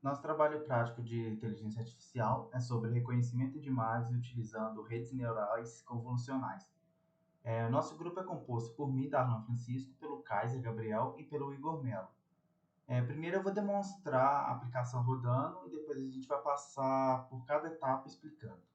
Nosso trabalho prático de inteligência artificial é sobre reconhecimento de imagens utilizando redes neurais convolucionais. Nosso grupo é composto por mim, Darlan Francisco, pelo Kaiser Gabriel e pelo Igor Melo. Primeiro eu vou demonstrar a aplicação rodando e depois a gente vai passar por cada etapa explicando.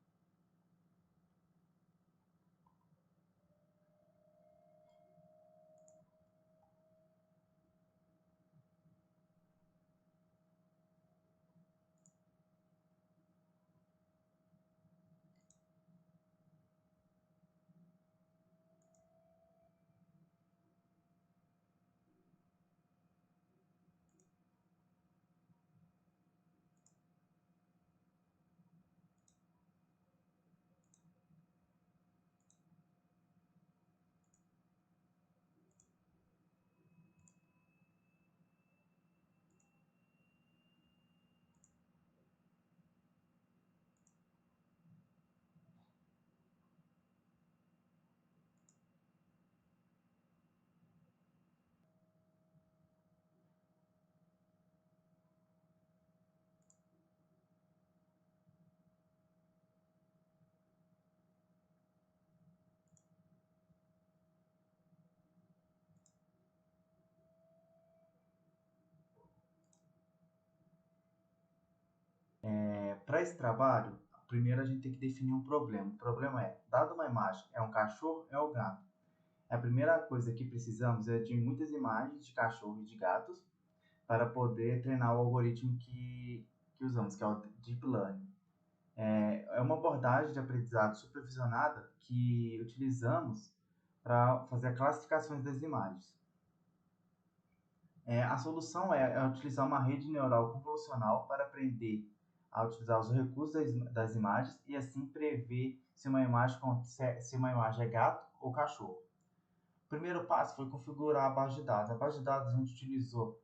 Para esse trabalho, primeiro a gente tem que definir um problema. O problema é, dado uma imagem, é um cachorro, é um gato? A primeira coisa que precisamos é de muitas imagens de cachorro e de gatos para poder treinar o algoritmo que usamos, que é o Deep Learning. É uma abordagem de aprendizado supervisionada que utilizamos para fazer a classificações das imagens. A solução é utilizar uma rede neural convolucional para aprender a utilizar os recursos das imagens e assim prever se uma imagem é gato ou cachorro. O primeiro passo foi configurar a base de dados. A base de dados a gente utilizou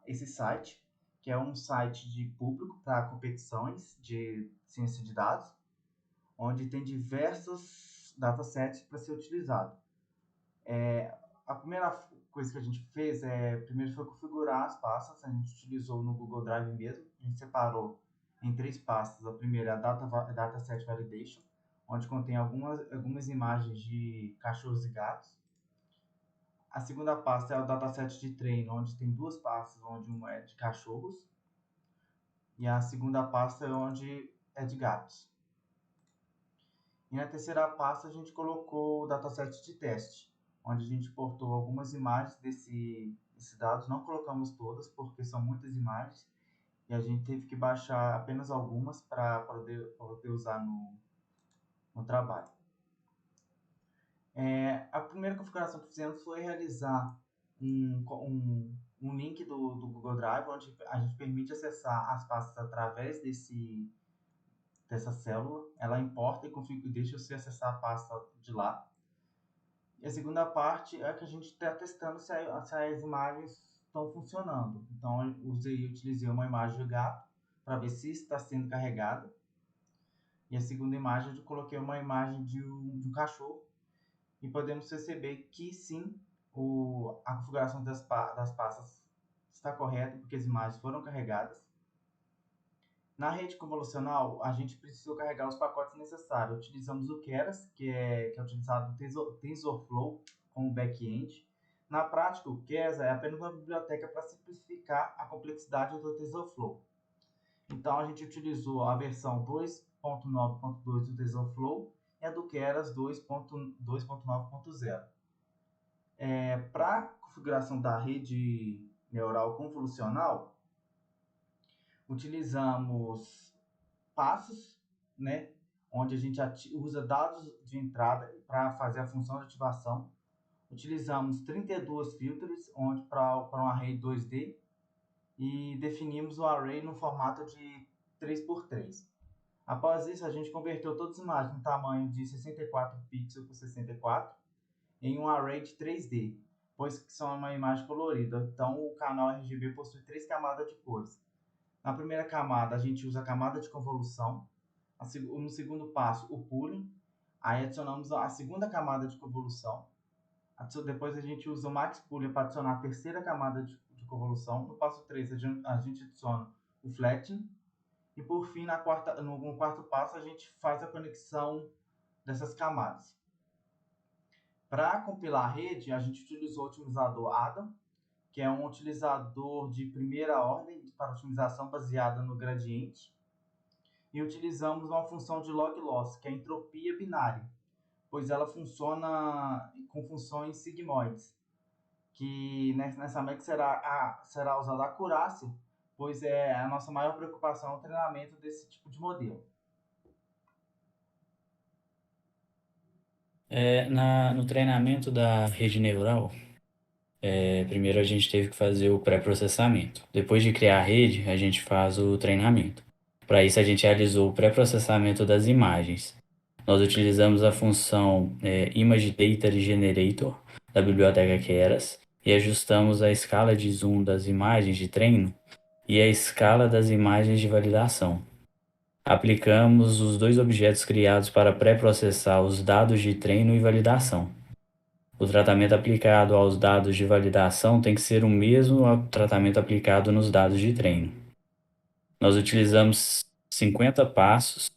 esse site, que é um site de público para competições de ciência de dados, onde tem diversos datasets para ser utilizado. A primeira coisa que a gente fez primeiro foi configurar as pastas. A gente utilizou no Google Drive mesmo. A gente separou em 3 pastas. A primeira é a Dataset Validation, onde contém algumas imagens de cachorros e gatos. A segunda pasta é o Dataset de treino, onde tem 2 pastas, onde uma é de cachorros e a segunda pasta é onde é de gatos. E na terceira pasta a gente colocou o dataset de teste, onde a gente importou algumas imagens desses dados. Não colocamos todas, porque são muitas imagens, e a gente teve que baixar apenas algumas para poder usar no trabalho. A primeira configuração que fizemos foi realizar um link do Google Drive, onde a gente permite acessar as pastas através dessa célula. Ela importa e deixa você acessar a pasta de lá. E a segunda parte é que a gente está testando se as imagens estão funcionando. Então, eu utilizei uma imagem de gato para ver se está sendo carregada. E a segunda imagem eu coloquei uma imagem de um cachorro. E podemos perceber que sim, a configuração das pastas está correta, porque as imagens foram carregadas. Na rede convolucional, a gente precisou carregar os pacotes necessários. Utilizamos o Keras, que é utilizado no TensorFlow como back-end. Na prática, o Keras é apenas uma biblioteca para simplificar a complexidade do TensorFlow. Então, a gente utilizou a versão 2.9.2 do TensorFlow e a do Keras 2.9.0. Para a configuração da rede neural convolucional, utilizamos passos, né, onde a gente usa dados de entrada para fazer a função de ativação. Utilizamos 32 filtros para um array 2D e definimos o array no formato de 3x3. Após isso, a gente converteu todas as imagens no tamanho de 64 pixels por 64 em um array de 3D, pois que são uma imagem colorida. Então, o canal RGB possui 3 camadas de cores. Na primeira camada, a gente usa a camada de convolução. No segundo passo, o pooling. Aí adicionamos a segunda camada de convolução. Depois a gente usa o max pooling para adicionar a terceira camada de convolução. No passo 3, a gente adiciona o flattening. E por fim, no quarto passo, a gente faz a conexão dessas camadas. Para compilar a rede, a gente utilizou o otimizador Adam, que é um utilizador de primeira ordem para otimização baseada no gradiente. E utilizamos uma função de log loss, que é a entropia binária, pois ela funciona com funções sigmoides, que nessa métrica será usada a acurácia, pois é a nossa maior preocupação o treinamento desse tipo de modelo. No treinamento da rede neural, primeiro a gente teve que fazer o pré-processamento. Depois de criar a rede, a gente faz o treinamento. Para isso, a gente realizou o pré-processamento das imagens. Nós utilizamos a função Image Data Generator da biblioteca Keras e ajustamos a escala de zoom das imagens de treino e a escala das imagens de validação. Aplicamos os dois objetos criados para pré-processar os dados de treino e validação. O tratamento aplicado aos dados de validação tem que ser o mesmo tratamento aplicado nos dados de treino. Nós utilizamos 50 passos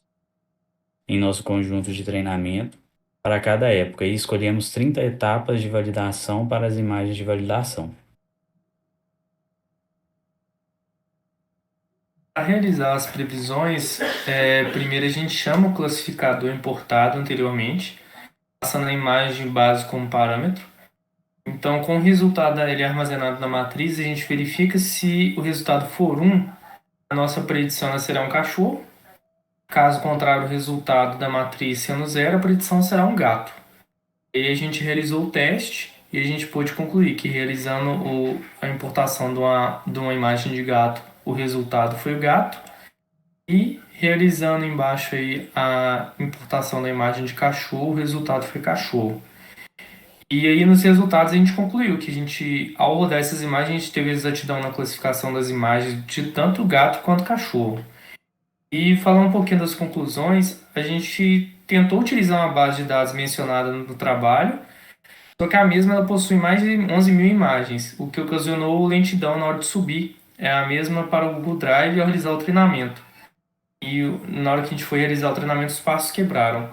em nosso conjunto de treinamento para cada época e escolhemos 30 etapas de validação para as imagens de validação. Para realizar as previsões, primeiro a gente chama o classificador importado anteriormente, passando a imagem base como parâmetro. Então, com o resultado ele armazenado na matriz, a gente verifica se o resultado for 1, a nossa predição será um cachorro. Caso contrário, o resultado da matriz sendo 0, a predição será um gato. E aí a gente realizou o teste e a gente pôde concluir que realizando a importação de uma imagem de gato, o resultado foi o gato. E realizando embaixo aí a importação da imagem de cachorro, o resultado foi cachorro. E aí nos resultados a gente concluiu que ao rodar essas imagens, a gente teve exatidão na classificação das imagens de tanto gato quanto cachorro. E falando um pouquinho das conclusões, a gente tentou utilizar uma base de dados mencionada no trabalho, só que a mesma ela possui mais de 11 mil imagens, o que ocasionou lentidão na hora de subir. É a mesma para o Google Drive ao realizar o treinamento. E na hora que a gente foi realizar o treinamento, os passos quebraram.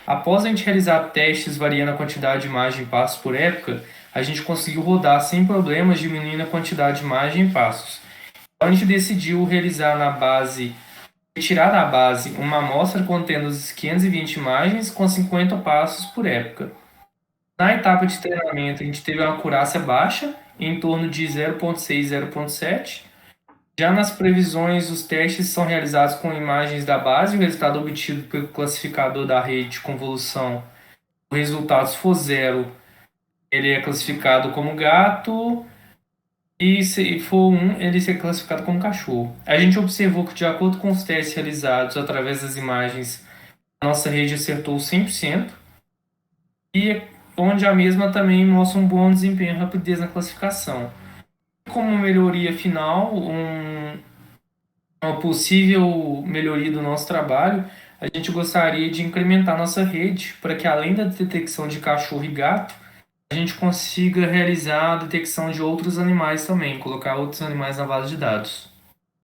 Após a gente realizar testes variando a quantidade de imagem e passos por época, a gente conseguiu rodar sem problemas, diminuindo a quantidade de imagem e passos. Então a gente decidiu retirar da base uma amostra contendo as 520 imagens com 50 passos por época. Na etapa de treinamento, a gente teve uma acurácia baixa, em torno de 0.6 e 0.7. Já nas previsões, os testes são realizados com imagens da base, o resultado obtido pelo classificador da rede de convolução, o resultado se for 0, ele é classificado como gato, e se for 1, ele é classificado como cachorro. A gente observou que, de acordo com os testes realizados através das imagens, a nossa rede acertou 100%, e onde a mesma também mostra um bom desempenho e rapidez na classificação. Como melhoria final, uma possível melhoria do nosso trabalho, a gente gostaria de incrementar nossa rede para que, além da detecção de cachorro e gato, a gente consiga realizar a detecção de outros animais também, colocar outros animais na base de dados.